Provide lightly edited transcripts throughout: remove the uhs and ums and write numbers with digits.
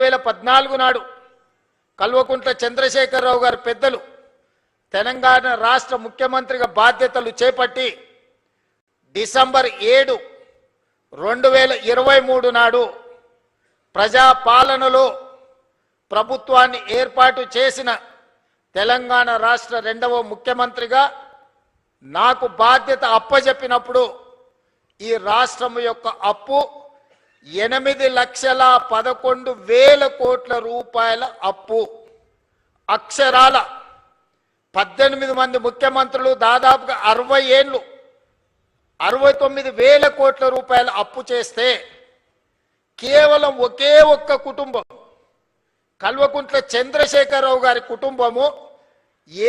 2014 నాడు కల్వకుంట్ల చంద్రశేఖరరావు గారు పెద్దలు తెలంగాణ రాష్ట్ర ముఖ్యమంత్రిగా బాధ్యతలు చేపట్టి డిసెంబర్ 7, 2023 నాడు ప్రజాపాలనలో ప్రభుత్వాన్ని ఏర్పాటు చేసిన తెలంగాణ రాష్ట్ర రెండవ ముఖ్యమంత్రిగా నాకు బాధ్యత అప్పజెప్పినప్పుడు ఈ రాష్ట్రం యొక్క అప్పు 8,11,000 కోట్ల రూపాయల అప్పు. అక్షరాల 18 మంది ముఖ్యమంత్రులు దాదాపుగా 60 ఏళ్ళు 69,000 కోట్ల రూపాయల అప్పు చేస్తే కేవలం ఒకే ఒక్క కుటుంబం కల్వకుంట్ల చంద్రశేఖరరావు గారి కుటుంబము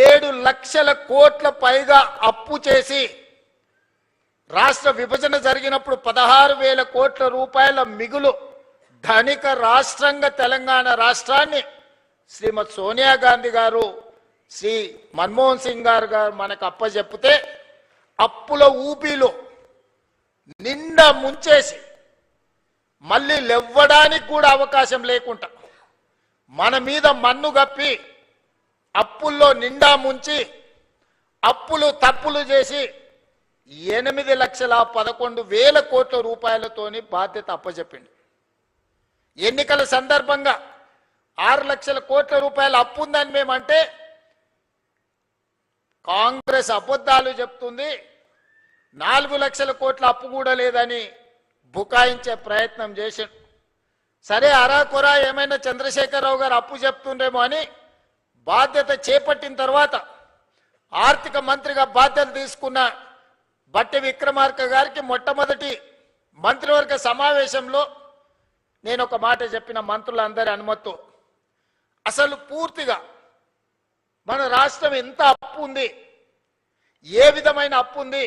7 లక్షల కోట్ల పైగా అప్పు చేసి రాష్ట్ర విభజన జరిగినప్పుడు 16,000 కోట్ల రూపాయల మిగులు ధనిక రాష్ట్రంగా తెలంగాణ రాష్ట్రాన్ని శ్రీమతి సోనియా గాంధీ గారు శ్రీ మన్మోహన్ సింగ్ గారు మనకు అప్పచెప్పితే అప్పుల ఊపిలో నిండా ముంచేసి మళ్ళీ లేవడానికి కూడా అవకాశం లేకుండా మన మీద మన్ను గప్పి అప్పుల్లో నిండా ముంచి అప్పులు తప్పులు చేసి 8,11,000 కోట్ల రూపాయలతోని బాధ్యత అప్పచెప్పింది. ఎన్నికల సందర్భంగా 6 లక్షల కోట్ల రూపాయల అప్పు ఉందని మేమంటే కాంగ్రెస్ అబద్ధాలు చెప్తుంది, 4 లక్షల కోట్ల అప్పు కూడా లేదని బుకాయించే ప్రయత్నం చేసిండు. సరే అరాకొరా ఏమైనా చంద్రశేఖరరావు గారు అప్పు చెప్తుండేమో అని బాధ్యత చేపట్టిన తర్వాత ఆర్థిక మంత్రిగా బాధ్యత తీసుకున్న బట్టి విక్రమార్క గారికి మొట్టమొదటి మంత్రివర్గ సమావేశంలో నేను ఒక మాట చెప్పిన మంత్రులందరి అనుమతితో, అసలు పూర్తిగా మన రాష్ట్రం ఎంత అప్పు ఉంది, ఏ విధమైన అప్పు ఉంది,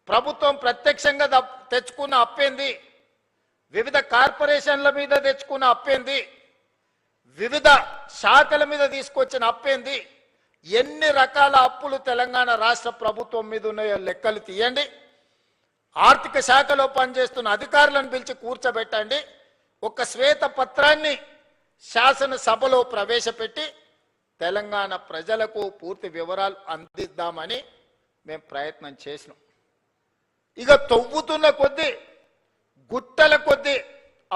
ప్రభుత్వం ప్రత్యక్షంగా తెచ్చుకున్న అప్పేంది, వివిధ కార్పొరేషన్ల మీద తెచ్చుకున్న అప్పేంది, వివిధ శాఖల మీద తీసుకొచ్చిన అప్పేంది, ఎన్ని రకాల అప్పులు తెలంగాణ రాష్ట్ర ప్రభుత్వం మీద ఉన్నాయో లెక్కలు తీయండి. ఆర్థిక శాఖలో పనిచేస్తున్న అధికారులను పిలిచి కూర్చోబెట్టండి. ఒక శ్వేత పత్రాన్ని శాసనసభలో ప్రవేశపెట్టి తెలంగాణ ప్రజలకు పూర్తి వివరాలు అందిద్దామని మేము ప్రయత్నం చేసినాం. ఇక తవ్వుతున్న కొద్దీ గుట్టల కొద్దీ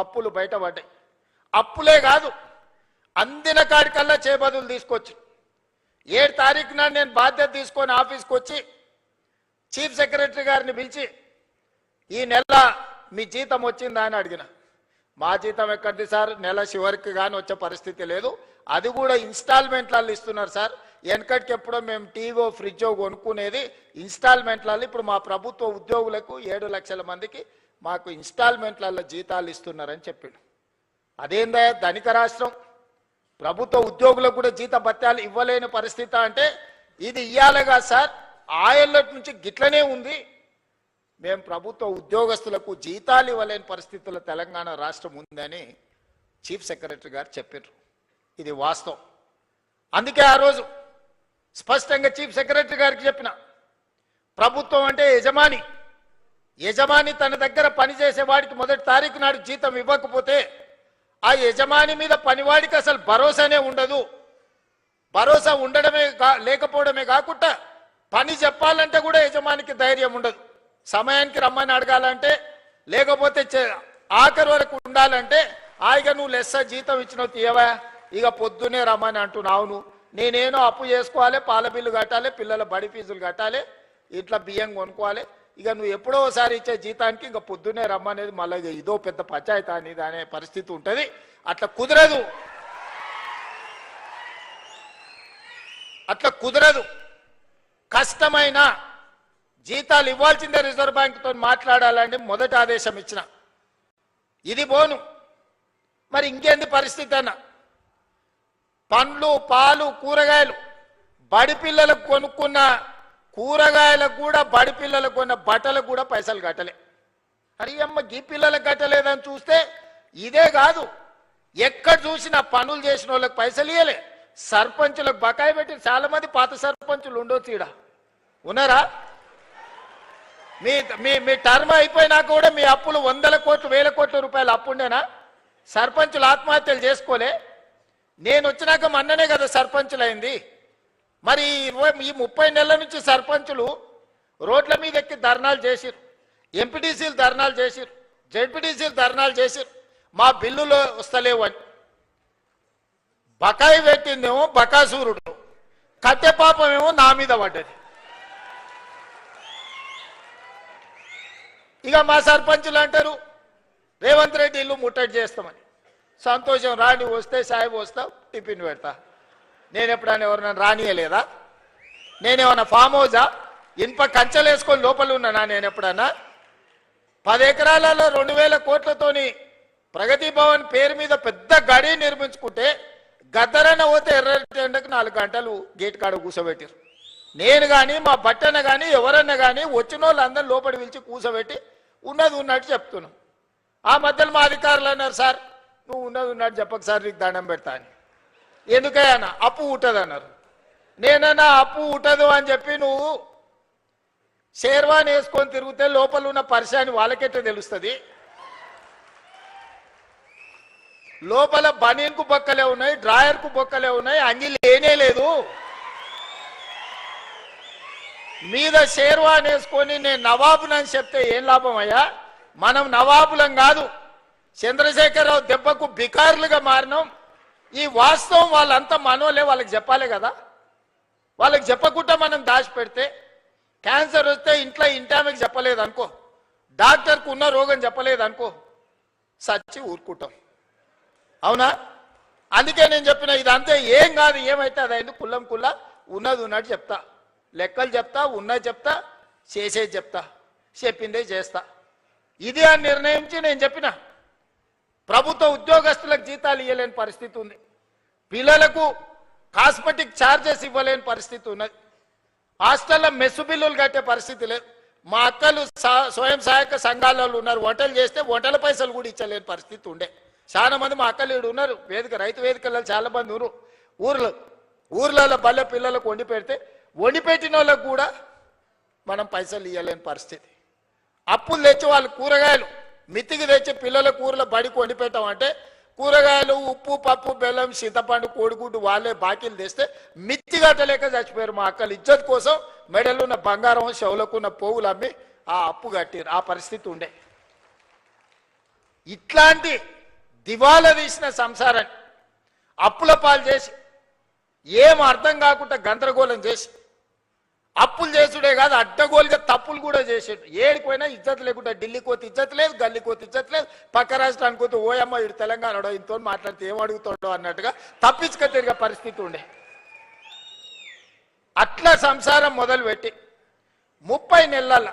అప్పులు బయటపడ్డాయి. అప్పులే కాదు, అందిన కాడికల్లా చేబదులు తీసుకొచ్చి 7 తారీఖు నాడు నేను బాధ్యత తీసుకొని ఆఫీస్కి వచ్చి చీఫ్ సెక్రటరీ గారిని పిలిచి ఈ నెల మీ జీతం వచ్చిందా అని అడిగిన. మా జీతం ఎక్కడిది సార్, నెల చివరికి కానీ వచ్చే పరిస్థితి లేదు, అది కూడా ఇన్స్టాల్మెంట్లలో ఇస్తున్నారు సార్. వెనకటికి ఎప్పుడో మేము టీవో ఫ్రిడ్జో కొనుక్కునేది ఇన్స్టాల్మెంట్లలో, ఇప్పుడు మా ప్రభుత్వ ఉద్యోగులకు 7 లక్షల మందికి మాకు ఇన్స్టాల్మెంట్లలో జీతాలు ఇస్తున్నారని చెప్పిండు. అదేందా ధనిక రాష్ట్రం, ప్రభుత్వ ఉద్యోగులకు కూడా జీత భత్యాలు ఇవ్వలేని పరిస్థితి అంటే ఇది ఇయ్యాలిగా సార్, ఆయళ్ళ నుంచి గిట్లనే ఉంది. మేము ప్రభుత్వ ఉద్యోగస్తులకు జీతాలు ఇవ్వలేని పరిస్థితుల్లో తెలంగాణ రాష్ట్రం ఉందని చీఫ్ సెక్రటరీ గారు చెప్పారు. ఇది వాస్తవం. అందుకే ఆ రోజు స్పష్టంగా చీఫ్ సెక్రటరీ గారికి చెప్పిన, ప్రభుత్వం అంటే యజమాని, యజమాని తన దగ్గర పనిచేసే వాడికి మొదటి తారీఖు నాడు జీతం ఇవ్వకపోతే ఆ యజమాని మీద పనివాడికి అసలు భరోసానే ఉండదు. భరోసా ఉండడమే లేకపోవడమే కాకుండా పని చెప్పాలంటే కూడా యజమానికి ధైర్యం ఉండదు. సమయానికి రమ్మని అడగాలంటే, లేకపోతే ఆఖరి వరకు ఉండాలంటే ఆయిగా నువ్వు లెస్స జీతం ఇచ్చినావు తీయవా, ఇక పొద్దునే రమ్మని అంటున్నావు, నేనేనో అప్పు చేసుకోవాలి, పాల బిల్లు కట్టాలి, పిల్లల బడి ఫీజులు కట్టాలి, ఇట్లా బియ్యం కొనుక్కోవాలి, ఇక నువ్వు ఎప్పుడో ఒకసారి ఇచ్చే జీతానికి ఇంకా పొద్దున్నే రమ్మనేది మళ్ళీ ఇదో పెద్ద పంచాయతీ అనేది అనే పరిస్థితి ఉంటుంది. అట్లా కుదరదు, అట్లా కుదరదు. కష్టమైన జీతాలు ఇవ్వాల్సిందే, రిజర్వ్ బ్యాంకుతో మాట్లాడాలని మొదటి ఆదేశం ఇచ్చిన. ఇది పోను మరి ఇంకేంది పరిస్థితి అన్న, పండ్లు పాలు కూరగాయలు బడి పిల్లలకు కొనుక్కున్న కూరగాయలకు కూడా, బడి పిల్లలకు కొన్న బట్టలకు కూడా పైసలు కట్టలే. అరే అమ్మ గీ పిల్లలకు కట్టలేదని చూస్తే ఇదే కాదు, ఎక్కడ చూసినా పనులు చేసిన వాళ్ళకి పైసలు ఇవ్వలే, సర్పంచులకు బకాయి పెట్టి చాలా మంది పాత సర్పంచులు ఉండొచ్చు, ఈడ ఉన్నారా? మీ మీ మీ టర్మ్ అయిపోయినా కూడా మీ అప్పులు 100 కోట్లు 1000 కోట్ల రూపాయలు అప్పు ఉండేనా? సర్పంచులు ఆత్మహత్యలు చేసుకోలే. నేను వచ్చినాక మొన్ననే కదా సర్పంచులు అయింది. మరి ఈ 30 నెలల నుంచి సర్పంచులు రోడ్ల మీద ఎక్కి ధర్నాలు చేసిరు, ఎంపీటీసీలు ధర్నాలు చేసిరు, జెడ్పీటీసీలు ధర్నాలు చేసిరు, మా బిల్లులు వస్తలేవు అని. బకాయి పెట్టిందేమో బకాసూరుడు, కట్టె పాపమేమో నా మీద పడ్డది. ఇక మా సర్పంచులు అంటారు రేవంత్ రెడ్డి ఇల్లు ముట్టడి చేస్తామని. సంతోషం, రాని వస్తే సాయి వస్తావు, టిఫిన్ పెడతా. నేను ఎప్పుడైనా ఎవరైనా రానియలేదా? నేనేమన్నా ఫామ్ హౌజా? ఇనుప కంచెలు వేసుకొని లోపల ఉన్నానా? నేను ఎప్పుడన్నా 10 ఎకరాలలో 2000 కోట్లతోని ప్రగతి భవన్ పేరు మీద పెద్ద గడి నిర్మించుకుంటే గద్దరన్న పోతే ఎర్రటెండకు 4 గంటలు గేట్ కాడ కూర్చోబెట్టారు. నేను కానీ మా బట్టన్న కానీ ఎవరన్నా కానీ వచ్చిన వాళ్ళందరూ లోపలి పిలిచి కూర్చోబెట్టి ఉన్నది ఉన్నట్టు చెప్తున్నాం. ఆ మధ్యలో మా అధికారులు అన్నారు, సార్ నువ్వు ఉన్నది ఉన్నట్టు చెప్పక సార్, నీకు దండం పెడతా అని. ఎందుకయ్యా? అప్పు ఉంటుంది అన్నారు. నేనన్నా అప్పు ఉంటుంది అని చెప్పి నువ్వు షేర్వాన్ వేసుకొని తిరిగితే లోపల ఉన్న పరిశాని వాళ్ళకెట్టే తెలుస్తుంది? లోపల బనీన్కు బొక్కలే ఉన్నాయి, డ్రాయర్కు బొక్కలే ఉన్నాయి, అంగి లేనే లేదు. మీద షేర్వాన్ వేసుకొని నేను నవాబునని చెప్తే ఏం లాభం అయ్యా? మనం నవాబులం కాదు, చంద్రశేఖరరావు దెబ్బకు బికారులుగా మారినాం. ఈ వాస్తవం వాళ్ళంతా మనోలే, వాళ్ళకి చెప్పాలి కదా. వాళ్ళకి చెప్పకుండా మనం దాచిపెడితే క్యాన్సర్ వస్తే ఇంట్లో ఇంటామెకి చెప్పలేదు అనుకో, డాక్టర్కు ఉన్న రోగం చెప్పలేదు అనుకో, సచ్చి ఊరుకుంటాం. అవునా? అందుకే నేను చెప్పిన ఇదంతే ఏం కాదు, ఏమైతే అదైంది కుల్లం కుల్ల ఉన్నది ఉన్నట్టు చెప్తా, లెక్కలు చెప్తా, ఉన్నది చెప్తా, చేసేది చెప్తా, చెప్పిందే చేస్తా. ఇది అని నిర్ణయించి నేను చెప్పిన ప్రభుత్వ ఉద్యోగస్తులకు జీతాలు ఇవ్వలేని పరిస్థితి ఉంది, పిల్లలకు కాస్మెటిక్ ఛార్జెస్ ఇవ్వలేని పరిస్థితి ఉన్నది, హాస్టల్లో మెస్సు బిల్లులు కట్టే పరిస్థితి లేదు. మా అక్కలు స్వయం సహాయక సంఘాలలో ఉన్నారు, వంటలు చేస్తే వంటల పైసలు కూడా ఇచ్చలేని పరిస్థితి ఉండే. చాలా మంది మా అక్కలు ఉన్నారు, వేదిక రైతు వేదికలలో చాలా మంది ఊర్లలో బల్లె పిల్లలకు వండి పెడితే వండి పెట్టిన వాళ్ళకు కూడా మనం పైసలు ఇవ్వలేని పరిస్థితి. అప్పులు తెచ్చి వాళ్ళు కూరగాయలు మితికి తెచ్చి పిల్లల కూరలో బడికి వండి పెట్టామంటే కూరగాయలు, ఉప్పు, పప్పు, బెల్లం, చింతపండు, కోడిగుడ్డు వాళ్ళే బాకీలు తెస్తే మిత్తి కట్టలేక చచ్చిపోయారు మా అక్కలు. ఇజ్జత్ కోసం మెడలు ఉన్న బంగారం, చెవులకున్న పోగులు అమ్మి ఆ అప్పు కట్టారు. ఆ పరిస్థితి ఉండే. ఇట్లాంటి దివాలా తీసిన సంసారాన్ని అప్పుల పాలు చేసి ఏం అర్థం కాకుండా గందరగోళం చేసి అప్పులు చేసుడే కాదు అడ్డగోలుగా తప్పులు కూడా చేసాడు. ఏడిపోయినా ఇజ్జత్ లేకుండా ఢిల్లీకి పోతే ఇజ్జత్ లేదు, గల్లీకి పోతే ఇజ్జత్ లేదు, పక్క రాష్ట్రానికి పోతే ఓయమ్మ ఇటు తెలంగాణలో ఇంతో మాట్లాడితే ఏం అడుగుతాడో అన్నట్టుగా తప్పించుక తిరిగే పరిస్థితి ఉండే. అట్లా సంసారం మొదలుపెట్టి 30 నెలల